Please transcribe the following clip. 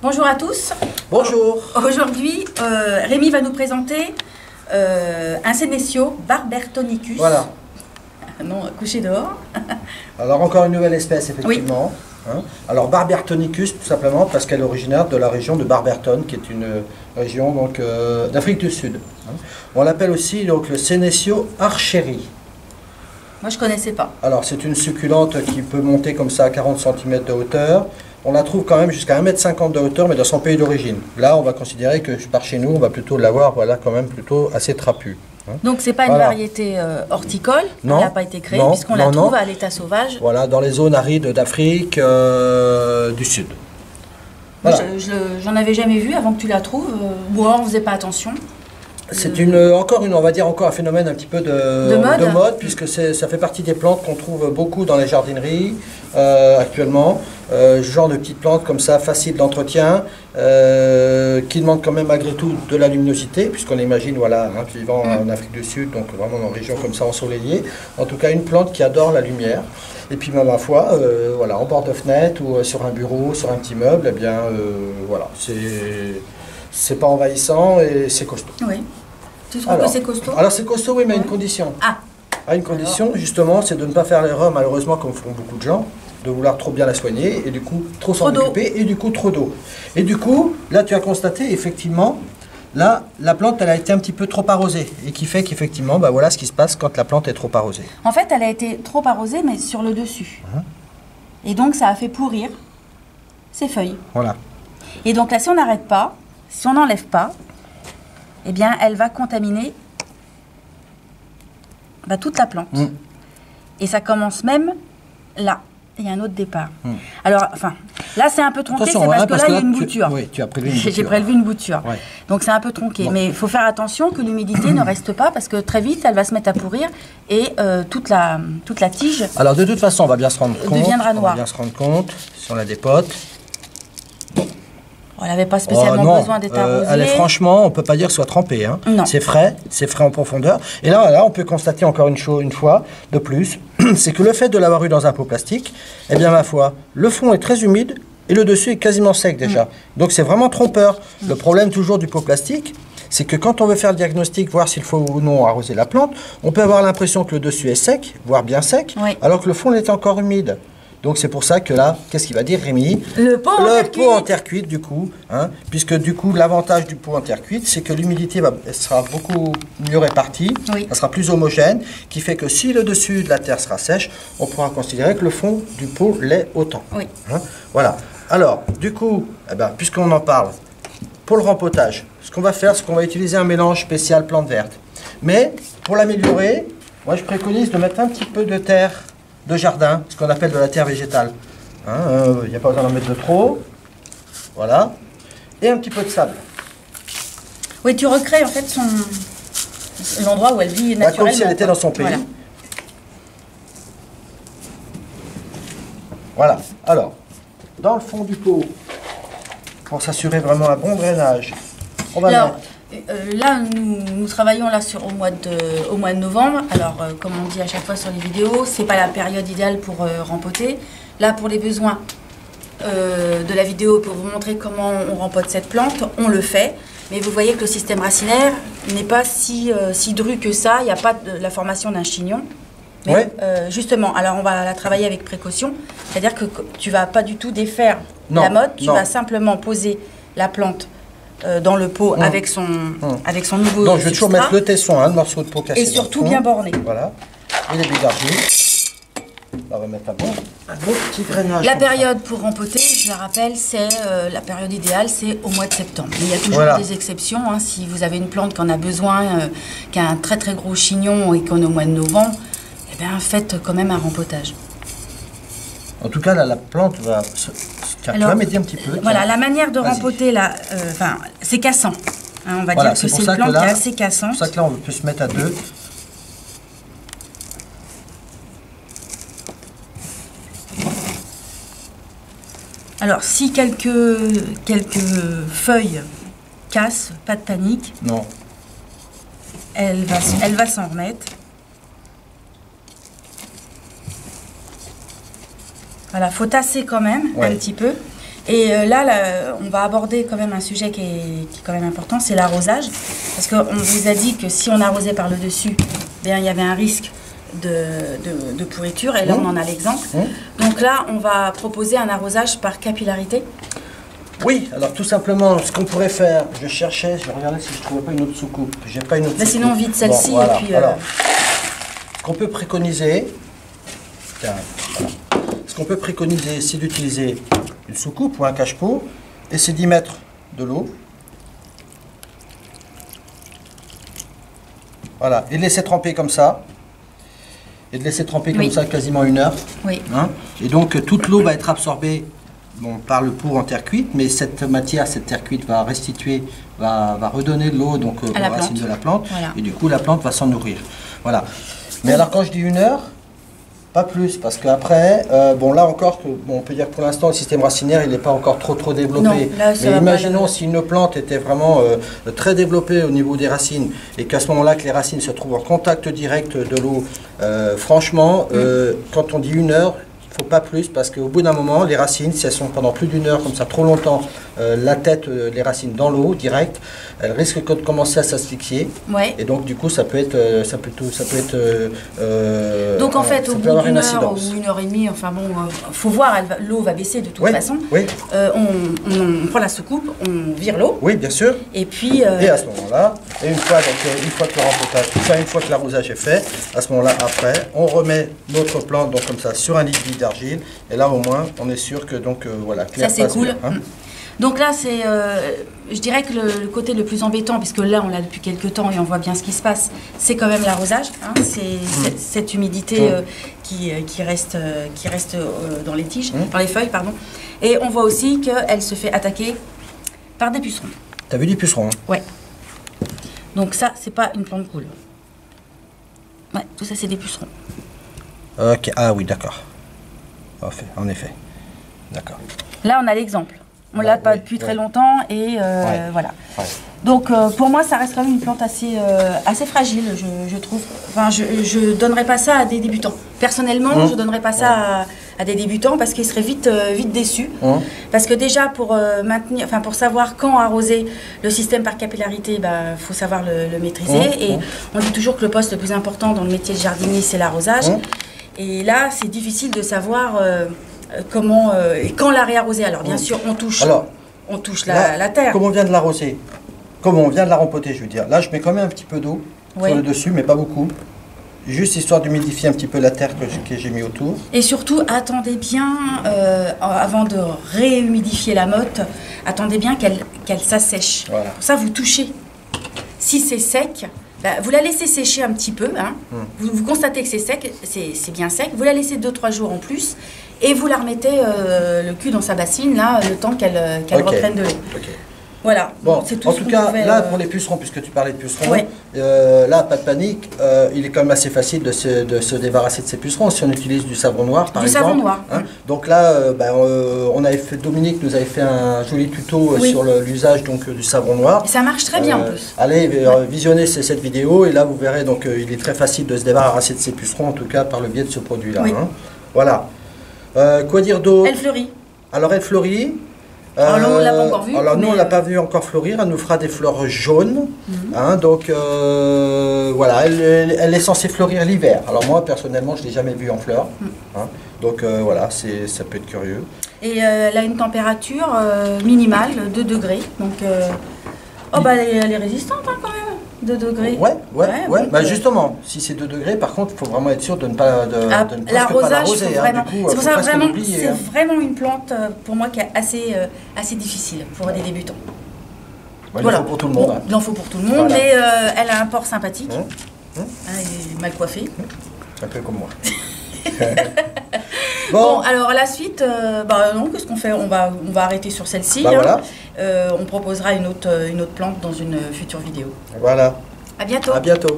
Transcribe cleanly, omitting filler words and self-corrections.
Bonjour à tous. Bonjour. Aujourd'hui, Rémi va nous présenter un Senecio Barbertonicus. Voilà. Non, couché dehors. Alors encore une nouvelle espèce, effectivement. Oui. Hein. Alors Barbertonicus, tout simplement parce qu'elle est originaire de la région de Barberton, qui est une région donc d'Afrique du Sud. Hein. On l'appelle aussi donc le Senecio archeri. Moi, je connaissais pas. Alors c'est une succulente qui peut monter comme ça à 40 cm de hauteur. On la trouve quand même jusqu'à 1,50 m de hauteur, mais dans son pays d'origine. Là, on va considérer que par chez nous, on va plutôt l'avoir, voilà, quand même plutôt assez trapu. Hein. Donc, c'est pas une variété horticole, elle n'a pas été créée, puisqu'on la trouve à l'état sauvage. Voilà, dans les zones arides d'Afrique du Sud. Voilà. J'en avais jamais vu avant que tu la trouves, ou alors on faisait pas attention. C'est on va dire encore un phénomène un petit peu de mode, puisque ça fait partie des plantes qu'on trouve beaucoup dans les jardineries actuellement. Ce genre de petites plantes comme ça, faciles d'entretien, qui demandent quand même malgré tout de la luminosité, puisqu'on imagine, voilà, hein, vivant en Afrique du Sud, donc vraiment dans une région comme ça ensoleillée. En tout cas, une plante qui adore la lumière. Et puis, même, ma foi, voilà, en bord de fenêtre ou sur un bureau, sur un petit meuble, eh bien, voilà, c'est pas envahissant et c'est costaud. Oui. Tu trouves que c'est costaud? Alors c'est costaud, oui, mais à une condition. Ah. À une condition, justement, c'est de ne pas faire l'erreur, malheureusement, comme font beaucoup de gens, de vouloir trop bien la soigner et du coup trop s'en occuper et du coup trop d'eau. Et du coup, là tu as constaté effectivement, là la plante elle a été un petit peu trop arrosée et qui fait qu'effectivement, bah, voilà ce qui se passe quand la plante est trop arrosée. En fait, elle a été trop arrosée, mais sur le dessus. Et donc ça a fait pourrir ses feuilles. Voilà. Et donc là, si on n'arrête pas, si on n'enlève pas, eh bien, elle va contaminer toute la plante. Et ça commence même là. Il y a un autre départ. Alors, enfin, là, c'est un peu tronqué, c'est parce que là, il y a une bouture. Oui, tu as prélevé une bouture. J'ai prélevé une bouture. Ouais. Donc, c'est un peu tronqué. Bon. Mais il faut faire attention que l'humidité ne reste pas, parce que très vite, elle va se mettre à pourrir et toute la tige. Alors, de toute façon, on va bien se rendre compte. Deviendra noire. On va bien se rendre compte si on la dépote. On n'avait pas spécialement besoin d'être arrosée. Elle est, franchement, on ne peut pas dire que ce soit trempé. Hein. C'est frais en profondeur. Et là, on peut constater encore une fois de plus, c'est que le fait de l'avoir eu dans un pot plastique, eh bien, ma foi, le fond est très humide et le dessus est quasiment sec déjà. Donc, c'est vraiment trompeur. Le problème toujours du pot plastique, c'est que quand on veut faire le diagnostic, voir s'il faut ou non arroser la plante, on peut avoir l'impression que le dessus est sec, voire bien sec, alors que le fond est encore humide. Donc c'est pour ça que là, qu'est-ce qu'il va dire Rémi? Le pot en terre cuite du coup, hein, puisque du coup l'avantage du pot en terre cuite, c'est que l'humidité sera beaucoup mieux répartie, elle sera plus homogène, qui fait que si le dessus de la terre sera sèche, on pourra considérer que le fond du pot l'est autant. Hein, voilà. Alors, du coup, puisqu'on en parle, pour le rempotage, ce qu'on va faire, c'est qu'on va utiliser un mélange spécial plante verte. Mais pour l'améliorer, moi je préconise de mettre un petit peu de terre de jardin, ce qu'on appelle de la terre végétale. Il n'y a pas besoin d'en mettre de trop. Voilà. Et un petit peu de sable. Oui, tu recrées en fait l'endroit où elle vit naturellement. Comme si elle était dans son pays. Voilà. Alors, dans le fond du pot, pour s'assurer vraiment un bon drainage, on va mettre... Là, nous travaillons là au mois de novembre. Alors, comme on dit à chaque fois sur les vidéos, c'est pas la période idéale pour rempoter. Là, pour les besoins de la vidéo, pour vous montrer comment on rempote cette plante, on le fait. Mais vous voyez que le système racinaire n'est pas si dru que ça. Il n'y a pas de la formation d'un chignon. Mais justement, alors on va la travailler avec précaution. C'est-à-dire que tu vas pas du tout défaire la motte. Tu vas simplement poser la plante dans le pot avec son nouveau Donc je vais toujours mettre le tesson, le morceau de pot cassé. Et surtout bien borné. Voilà. Et les billes d'argile. On va mettre un beau petit drainage. La période pour rempoter, je la rappelle, c'est la période idéale, c'est au mois de septembre. Mais il y a toujours des exceptions. Hein, si vous avez une plante qui en a besoin, qui a un très très gros chignon et qu'on est au mois de novembre, eh bien faites quand même un rempotage. En tout cas, là, la plante va... tu vas m'aider un petit peu. Voilà, la manière de rempoter, c'est cassant. Hein, on va dire que c'est une plante qui est assez cassante. C'est pour ça que là, on peut se mettre à deux. Alors, si quelques feuilles cassent, pas de panique. Non. elle va s'en remettre. Voilà, faut tasser quand même un petit peu. Et là, on va aborder quand même un sujet qui est quand même important, c'est l'arrosage. Parce qu'on vous a dit que si on arrosait par le dessus, bien, il y avait un risque de pourriture. Et là, on en a l'exemple. Donc là, on va proposer un arrosage par capillarité. Oui, alors tout simplement, ce qu'on pourrait faire, je cherchais, je regardais si je ne trouvais pas une autre soucoupe. J'ai pas une autre soucoupe. Sinon, vide celle-ci. Bon, voilà. Et puis, alors, ce qu'on peut préconiser, tiens, voilà. Ce qu'on peut préconiser, c'est d'utiliser une soucoupe ou un cache-pot, et c'est d'y mettre de l'eau. Voilà, et de laisser tremper comme ça. Et de laisser tremper comme ça quasiment 1 heure. Oui. Hein, et donc toute l'eau va être absorbée par le pot en terre cuite, mais cette matière, cette terre cuite va restituer, va redonner de l'eau donc aux racines de la plante. Voilà. Et du coup la plante va s'en nourrir. Voilà. Mais alors quand je dis 1 heure, pas plus, parce qu'après, bon là encore, on peut dire que pour l'instant le système racinaire il n'est pas encore trop développé. Non, là, mais imaginons si une plante était vraiment très développée au niveau des racines et qu'à ce moment-là que les racines se trouvent en contact direct de l'eau, franchement, quand on dit 1 heure, il ne faut pas plus, parce qu'au bout d'un moment, les racines, si elles sont pendant plus d'1 heure comme ça, trop longtemps, la tête, les racines dans l'eau, direct, elles risquent de commencer à s'asphyxier. Ouais. Et donc, du coup, ça peut être... donc, en fait, au bout d'1 heure ou 1 heure et demie, enfin bon, faut voir, l'eau va baisser de toute façon. Oui. On prend la soucoupe, on vire l'eau. Oui, bien sûr. Et puis... Et à ce moment-là, une fois que le rempotage, enfin, une fois que l'arrosage est fait, à ce moment-là, après, on remet notre plante, donc comme ça, sur un liquide d'argile. Et là, au moins, on est sûr que, donc, voilà, ça, c'est cool. Bien, hein. Donc là, c'est, je dirais que le côté le plus embêtant, puisque là, on l'a depuis quelques temps et on voit bien ce qui se passe, c'est quand même l'arrosage. Hein, c'est cette humidité qui reste dans les tiges, dans les feuilles, pardon. Et on voit aussi qu'elle se fait attaquer par des pucerons. T'as vu des pucerons, hein? Ouais. Donc ça, c'est pas une plante cool. Ouais, tout ça, c'est des pucerons. Ok, ah oui, d'accord. En effet. D'accord. Là, on a l'exemple. On l'a pas depuis très longtemps et voilà. Ouais. Donc, pour moi, ça reste quand même une plante assez fragile, je trouve. Enfin, je donnerais pas ça à des débutants. Personnellement, je donnerais pas ça à des débutants parce qu'ils seraient vite déçus. Parce que déjà, pour savoir quand arroser le système par capillarité, faut savoir le maîtriser. Et on dit toujours que le poste le plus important dans le métier de jardinier, c'est l'arrosage. Et là, c'est difficile de savoir comment et quand la réarroser. Alors, bien sûr, on touche la terre. Comme on vient de l'arroser, comme on vient de la rempoter, je veux dire. Là, je mets quand même un petit peu d'eau sur le dessus, mais pas beaucoup. Juste histoire d'humidifier un petit peu la terre que j'ai mis autour. Et surtout, attendez bien, avant de réhumidifier la motte, attendez bien qu'elle s'assèche. Voilà. Pour ça, vous touchez. Si c'est sec, vous la laissez sécher un petit peu. Hein. Vous constatez que c'est sec, c'est bien sec. Vous la laissez 2-3 jours en plus. Et vous la remettez le cul dans sa bassine, là, le temps qu'elle reprenne de l'eau. Voilà. Bon, c'est tout en tout cas, là, pour les pucerons, puisque tu parlais de pucerons, là, pas de panique, il est quand même assez facile de se débarrasser de ces pucerons si on utilise du savon noir, par exemple. Du savon noir. Hein. Donc là, Dominique nous avait fait un joli tuto sur l'usage du savon noir. Et ça marche très bien en plus. Allez, visionnez cette vidéo et là, vous verrez, donc il est très facile de se débarrasser de ces pucerons, en tout cas par le biais de ce produit-là. Hein. Voilà. Quoi dire d'autre? Elle fleurit. Alors, elle fleurit. Alors, nous, on ne l'a pas encore vue. Alors, nous, on ne l'a pas vue encore fleurir. Elle nous fera des fleurs jaunes. Hein, donc, voilà, elle est censée fleurir l'hiver. Alors, moi, personnellement, je ne l'ai jamais vue en fleurs. Hein, donc, voilà, ça peut être curieux. Et elle a une température minimale, 2 degrés. Donc, elle est résistante hein, quand même. 2 degrés. Ouais. Justement, si c'est 2 degrés, par contre, il faut vraiment être sûr de ne pas l'arroser. C'est pour ça vraiment, c'est vraiment une plante pour moi qui est assez difficile pour des débutants. Ouais, voilà. Il en faut pour tout le monde. Il en faut pour tout le monde, mais elle a un port sympathique. Elle est mal coiffée. Un peu comme moi. Bon, alors la suite, qu'est-ce qu'on fait? On va arrêter sur celle-ci. Voilà. On proposera une autre plante dans une future vidéo. Voilà. À bientôt. À bientôt.